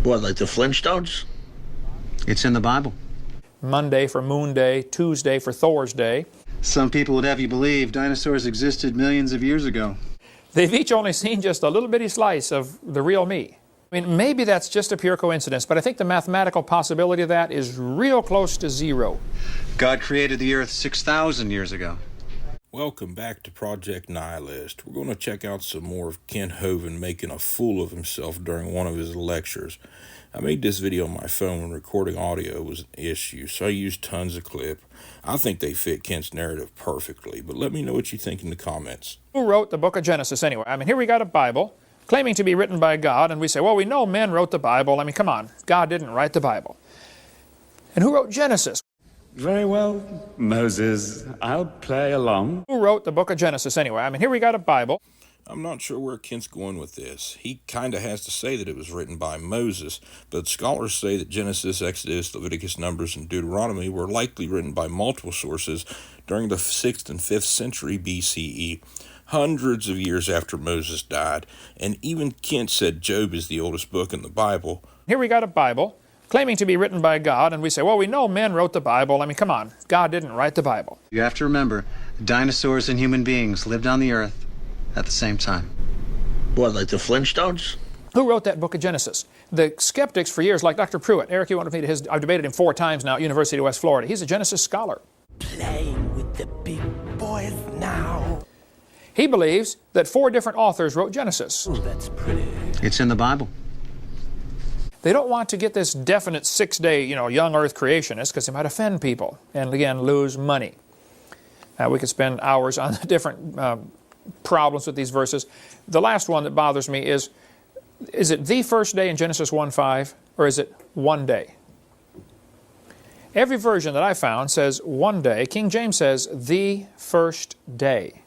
What, like the Flintstones? It's in the Bible. Monday for Moon Day, Tuesday for Thor's Day. Some people would have you believe dinosaurs existed millions of years ago. They've each only seen just a little bitty slice of the real me. I mean, maybe that's just a pure coincidence, but I think the mathematical possibility of that is real close to zero. God created the earth 6,000 years ago. Welcome back to Project Nihilist. We're going to check out some more of Ken Hovind making a fool of himself during one of his lectures. I made this video on my phone when recording audio was an issue, so I used tons of clip. I think they fit Kent's narrative perfectly, but let me know what you think in the comments. Who wrote the book of Genesis anyway? I mean, here we got a Bible claiming to be written by God, and we say, well, we know men wrote the Bible. I mean, come on, God didn't write the Bible. And who wrote Genesis? Very well, Moses. I'll play along. Who wrote the book of Genesis anyway? I mean, here we got a Bible. I'm not sure where Kent's going with this. He kind of has to say that it was written by Moses, but scholars say that Genesis, Exodus, Leviticus, Numbers, and Deuteronomy were likely written by multiple sources during the 6th and 5th century BCE, hundreds of years after Moses died, and even Kent said Job is the oldest book in the Bible. Here we got a Bible claiming to be written by God, and we say, well, we know men wrote the Bible. I mean, come on, God didn't write the Bible. You have to remember, dinosaurs and human beings lived on the earth at the same time. What, like the Flintstones? Who wrote that book of Genesis? The skeptics for years, like Dr. Pruitt. Eric, you wanted me to his, I've debated him 4 times now at University of West Florida. He's a Genesis scholar. Playing with the big boys now. He believes that 4 different authors wrote Genesis. Oh, that's pretty. It's in the Bible. They don't want to get this definite 6-day, young earth creationist because they might offend people and, again, lose money. We could spend hours on the different problems with these verses. The last one that bothers me is it the first day in Genesis 1:5 or is it one day? Every version that I found says one day. King James says the first day.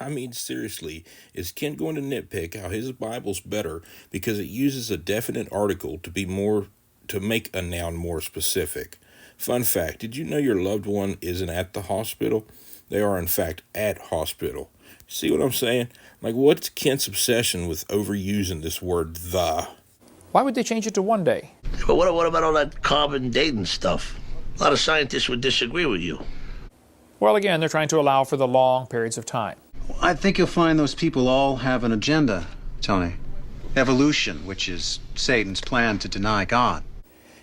I mean, seriously, is Kent going to nitpick how his Bible's better because it uses a definite article to make a noun more specific? Fun fact, did you know your loved one isn't at the hospital? They are, in fact, at hospital. See what I'm saying? Like, what's Kent's obsession with overusing this word, the? Why would they change it to one day? But what about all that carbon dating stuff? A lot of scientists would disagree with you. Well, again, they're trying to allow for the long periods of time. I think you'll find those people all have an agenda, Tony. Evolution, which is Satan's plan to deny God.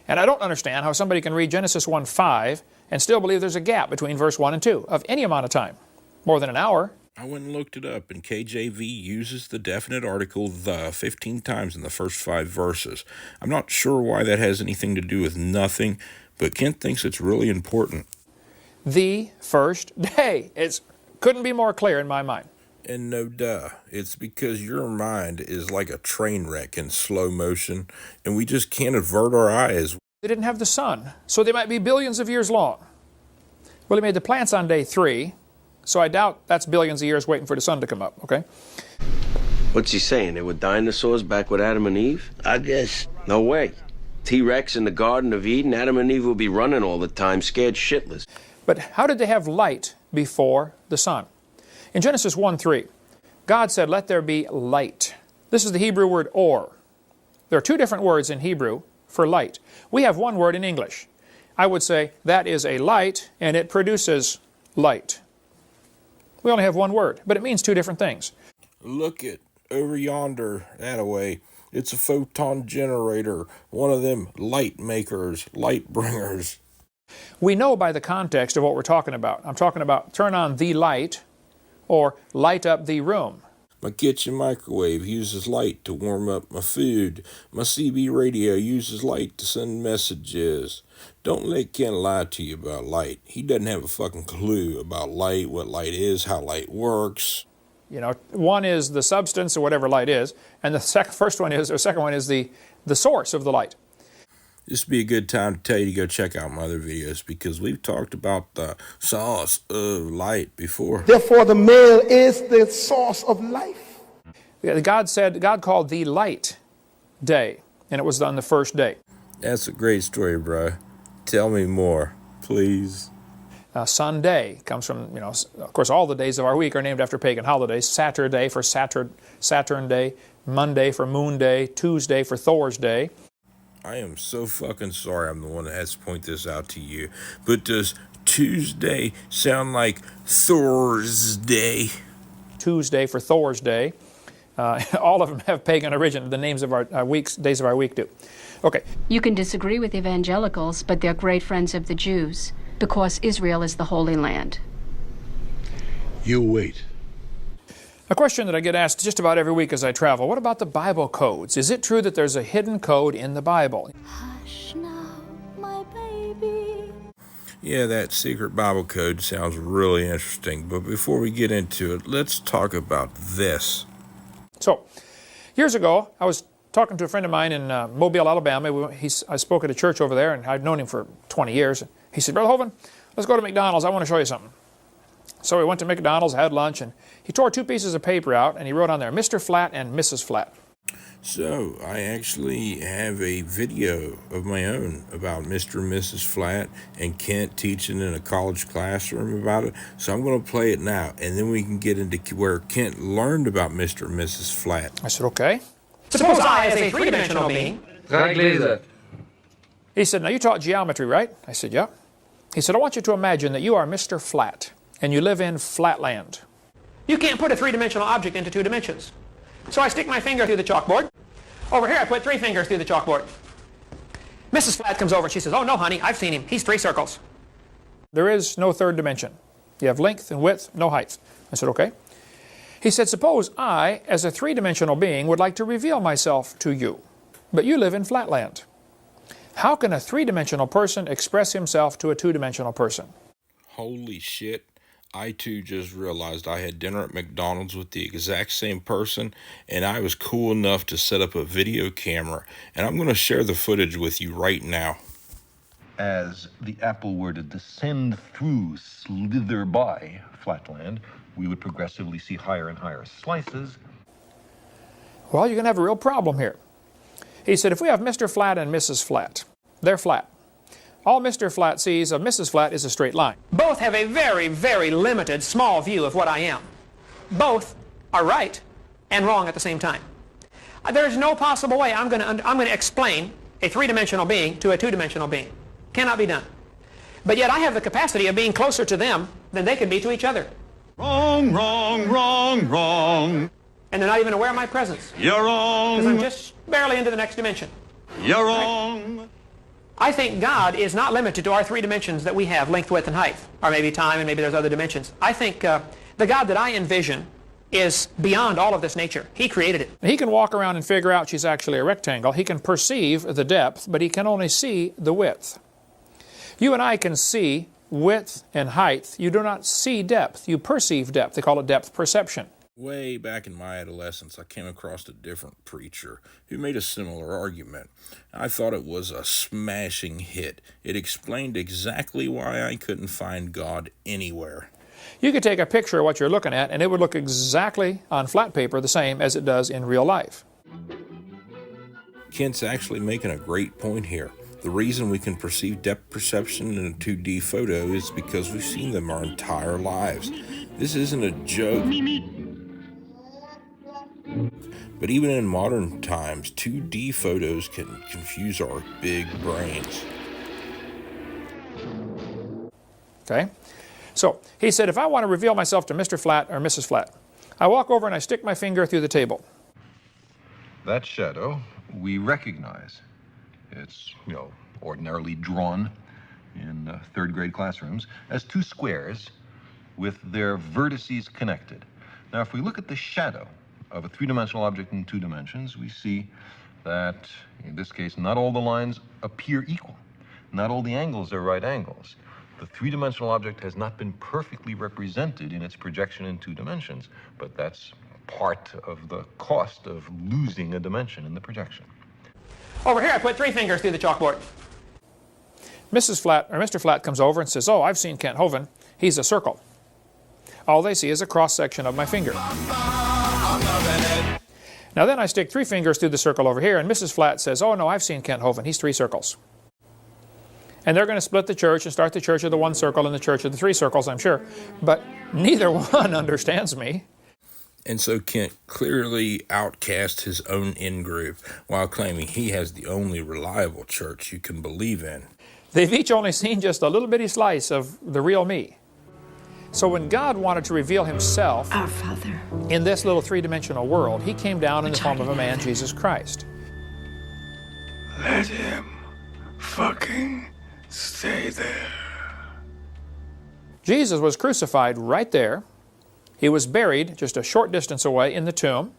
And I don't understand how somebody can read Genesis 1:5 and still believe there's a gap between verse 1 and 2 of any amount of time. More than an hour. I went and looked it up, and KJV uses the definite article the 15 times in the first 5 verses. I'm not sure why that has anything to do with nothing, but Kent thinks it's really important. The first day. It couldn't be more clear in my mind. And no duh, it's because your mind is like a train wreck in slow motion, and we just can't avert our eyes. They didn't have the sun, so they might be billions of years long. Well, he made the plants on day 3, so I doubt that's billions of years waiting for the sun to come up, okay? What's he saying? They were dinosaurs back with Adam and Eve? I guess. No way. T-Rex in the Garden of Eden, Adam and Eve will be running all the time, scared shitless. But how did they have light before the sun? In Genesis 1:3, God said, let there be light. This is the Hebrew word or. There are 2 different words in Hebrew for light. We have one word in English. I would say that is a light and it produces light. We only have one word, but it means 2 different things. Look it, over yonder, that-a-way. It's a photon generator, one of them light makers, light bringers. We know by the context of what we're talking about. I'm talking about turn on the light or light up the room. My kitchen microwave uses light to warm up my food. My CB radio uses light to send messages. Don't let Ken lie to you about light. He doesn't have a fucking clue about light, what light is, how light works. One is the substance or whatever light is, and the second one is the source of the light. This would be a good time to tell you to go check out my other videos because we've talked about the source of light before. Therefore, the male is the source of life. God called the light day, and it was on the first day. That's a great story, bro. Tell me more, please. Sunday comes from, of course, all the days of our week are named after pagan holidays. Saturday for Saturn Day. Monday for Moon Day, Tuesday for Thor's Day. I am so fucking sorry I'm the one that has to point this out to you. But does Tuesday sound like Thursday? Tuesday for Thor's Day. All of them have pagan origin. The names of our days of our week do. Okay. You can disagree with evangelicals, but they're great friends of the Jews because Israel is the Holy Land. You wait. A question that I get asked just about every week as I travel, what about the Bible codes? Is it true that there's a hidden code in the Bible? Hush now, my baby. Yeah, that secret Bible code sounds really interesting. But before we get into it, let's talk about this. So, years ago, I was talking to a friend of mine in Mobile, Alabama. I spoke at a church over there, and I'd known him for 20 years. He said, Brother Hovind, let's go to McDonald's. I want to show you something. So we went to McDonald's, had lunch, and he tore 2 pieces of paper out, and he wrote on there, Mr. Flat and Mrs. Flat. So, I actually have a video of my own about Mr. and Mrs. Flat and Kent teaching in a college classroom about it. So I'm going to play it now, and then we can get into where Kent learned about Mr. and Mrs. Flat. I said, okay. Suppose I, as a three-dimensional being... He said, now you taught geometry, right? I said, yeah. He said, I want you to imagine that you are Mr. Flat, and you live in Flatland. You can't put a three-dimensional object into 2 dimensions. So I stick my finger through the chalkboard. Over here I put 3 fingers through the chalkboard. Mrs. Flat comes over and she says, oh no honey, I've seen him. He's 3 circles. There is no 3rd dimension. You have length and width, no height. I said, okay. He said, suppose I, as a 3-dimensional being, would like to reveal myself to you, but you live in Flatland. How can a 3-dimensional person express himself to a 2-dimensional person? Holy shit. I too just realized I had dinner at McDonald's with the exact same person, and I was cool enough to set up a video camera, and I'm going to share the footage with you right now. As the apple were to descend through, slither by Flatland, we would progressively see higher and higher slices. Well, you're going to have a real problem here. He said, if we have Mr. Flat and Mrs. Flat, they're flat. All Mr. Flat sees of Mrs. Flat is a straight line. Both have a very, very limited, small view of what I am. Both are right and wrong at the same time. There's no possible way I'm going to explain a 3-dimensional being to a 2-dimensional being. Cannot be done. But yet I have the capacity of being closer to them than they can be to each other. Wrong, wrong, wrong, wrong. And they're not even aware of my presence. You're wrong. Because I'm just barely into the next dimension. You're wrong. I think God is not limited to our 3 dimensions that we have, length, width, and height, or maybe time, and maybe there's other dimensions. I think the God that I envision is beyond all of this nature. He created it. He can walk around and figure out she's actually a rectangle. He can perceive the depth, but he can only see the width. You and I can see width and height. You do not see depth. You perceive depth. They call it depth perception. Way back in my adolescence, I came across a different preacher who made a similar argument. I thought it was a smashing hit. It explained exactly why I couldn't find God anywhere. You could take a picture of what you're looking at, and it would look exactly on flat paper the same as it does in real life. Kent's actually making a great point here. The reason we can perceive depth perception in a 2D photo is because we've seen them our entire lives. This isn't a joke. But even in modern times, 2D photos can confuse our big brains. Okay? So, he said, if I want to reveal myself to Mr. Flat or Mrs. Flat, I walk over and I stick my finger through the table. That shadow we recognize. It's, ordinarily drawn in 3rd grade classrooms as 2 squares with their vertices connected. Now, if we look at the shadow of a 3-dimensional object in 2 dimensions, we see that, in this case, not all the lines appear equal. Not all the angles are right angles. The 3-dimensional object has not been perfectly represented in its projection in 2 dimensions, but that's part of the cost of losing a dimension in the projection. Over here I put 3 fingers through the chalkboard. Mrs. Flat or Mr. Flat comes over and says, oh, I've seen Kent Hovind. He's a circle. All they see is a cross-section of my finger. Now then I stick 3 fingers through the circle over here, and Mrs. Flat says, oh no, I've seen Kent Hovind. He's 3 circles. And they're going to split the church and start the church of the 1 circle and the church of the 3 circles, I'm sure. But neither one understands me. And so Kent clearly outcast his own in-group while claiming he has the only reliable church you can believe in. They've each only seen just a little bitty slice of the real me. So when God wanted to reveal himself Our Father, in this little three-dimensional world, he came down in the form of a man, Jesus Christ. Let him fucking stay there. Jesus was crucified right there. He was buried just a short distance away in the tomb.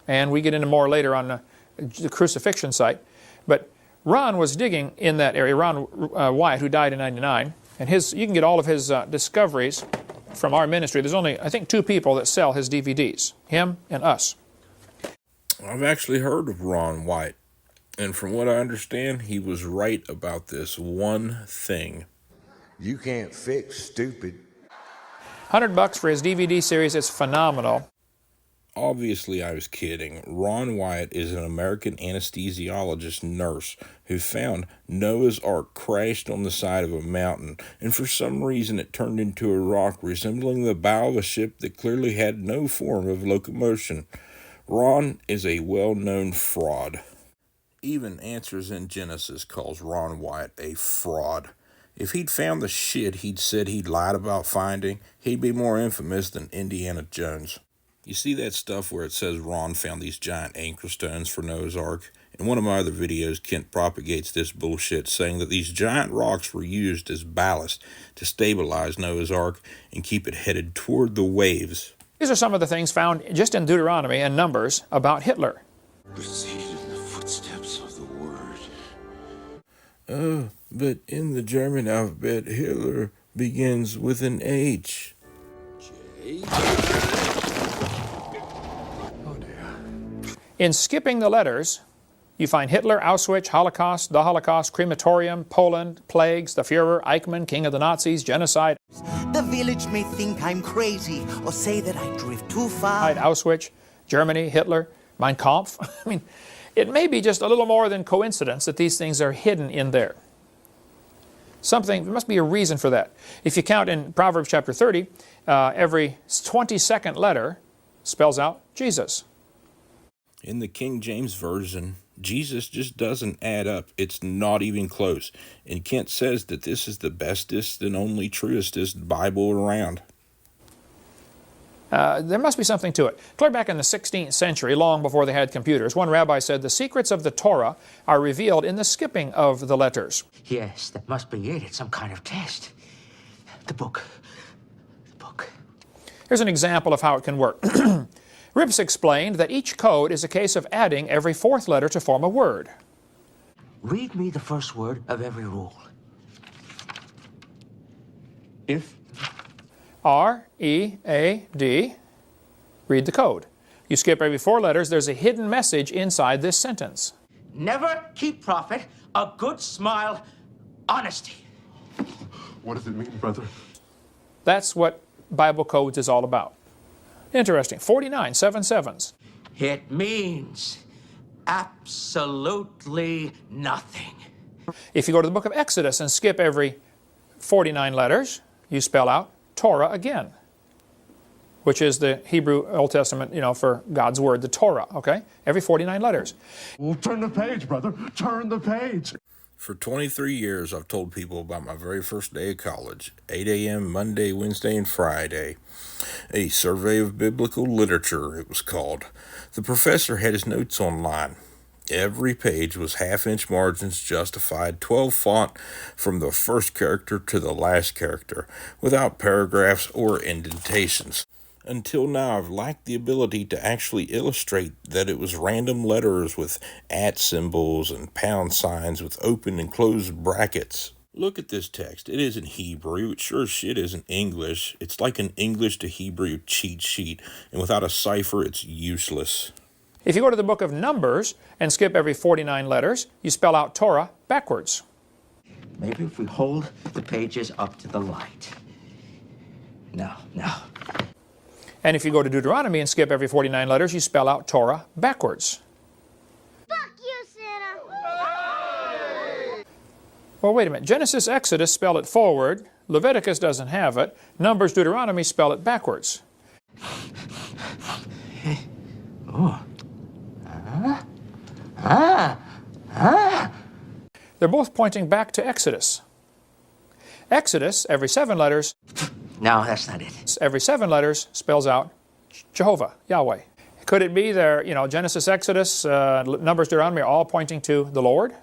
And we get into more later on the crucifixion site. But Ron was digging in that area, Ron Wyatt, who died in '99. And you can get all of his discoveries from our ministry. There's only, I think, 2 people that sell his DVDs, him and us. I've actually heard of Ron Wyatt. And from what I understand, he was right about this one thing. You can't fix stupid. $100 for his DVD series. It's phenomenal. Obviously, I was kidding. Ron Wyatt is an American anesthesiologist nurse who found Noah's Ark crashed on the side of a mountain, and for some reason it turned into a rock resembling the bow of a ship that clearly had no form of locomotion. Ron is a well-known fraud. Even Answers in Genesis calls Ron Wyatt a fraud. If he'd found the shit he'd said he'd lied about finding, he'd be more infamous than Indiana Jones. You see that stuff where it says Ron found these giant anchor stones for Noah's Ark? In one of my other videos, Kent propagates this bullshit, saying that these giant rocks were used as ballast to stabilize Noah's Ark and keep it headed toward the waves. These are some of the things found just in Deuteronomy and Numbers about Hitler. Proceed in the footsteps of the word. Oh, but in the German alphabet, Hitler begins with an H. J. In skipping the letters, you find Hitler, Auschwitz, Holocaust, the Holocaust, crematorium, Poland, plagues, the Fuhrer, Eichmann, king of the Nazis, genocide. The village may think I'm crazy or say that I drift too far. Auschwitz, Germany, Hitler, Mein Kampf. I mean, it may be just a little more than coincidence that these things are hidden in there. There must be a reason for that. If you count in Proverbs chapter 30, every 22nd letter spells out Jesus. In the King James Version, Jesus just doesn't add up. It's not even close. And Kent says that this is the bestest and only truestest Bible around. There must be something to it. Clear back in the 16th century, long before they had computers, one rabbi said the secrets of the Torah are revealed in the skipping of the letters. Yes, that must be it. It's some kind of test. The book. Here's an example of how it can work. Rips explained that each code is a case of adding every 4th letter to form a word. Read me the first word of every rule. If. R-E-A-D. Read the code. You skip every 4 letters, there's a hidden message inside this sentence. Never keep profit, a good smile, honesty. What does it mean, brother? That's what Bible codes is all about. Interesting. 49, 7 sevens. It means absolutely nothing. If you go to the book of Exodus and skip every 49 letters, you spell out Torah again, which is the Hebrew Old Testament, for God's Word, the Torah, okay? Every 49 letters. Well, turn the page, brother. Turn the page. For 23 years, I've told people about my very first day of college, 8 a.m. Monday, Wednesday, and Friday. A survey of biblical literature, it was called. The professor had his notes online. Every page was half-inch margins justified, 12 font from the first character to the last character, without paragraphs or indentations. Until now, I've lacked the ability to actually illustrate that it was random letters with @ symbols and pound signs with open and closed brackets. Look at this text. It isn't Hebrew. It sure as shit isn't English. It's like an English to Hebrew cheat sheet, and without a cipher, it's useless. If you go to the book of Numbers and skip every 49 letters, you spell out Torah backwards. Maybe if we hold the pages up to the light. No. And if you go to Deuteronomy and skip every 49 letters, you spell out Torah backwards. Fuck you, Santa! Well, wait a minute. Genesis, Exodus spell it forward. Leviticus doesn't have it. Numbers, Deuteronomy spell it backwards. They're both pointing back to Exodus. Exodus, every 7 letters. No, that's not it. Every 7 letters spells out Jehovah, Yahweh. Could it be there, Genesis, Exodus, Numbers, Deuteronomy are all pointing to the Lord?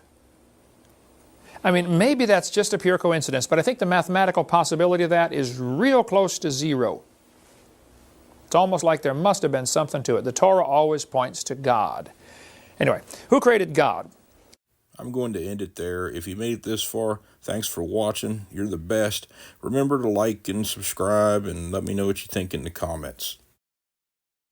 I mean, maybe that's just a pure coincidence, but I think the mathematical possibility of that is real close to 0. It's almost like there must have been something to it. The Torah always points to God. Anyway, who created God? I'm going to end it there. If you made it this far, thanks for watching. You're the best. Remember to like and subscribe and let me know what you think in the comments.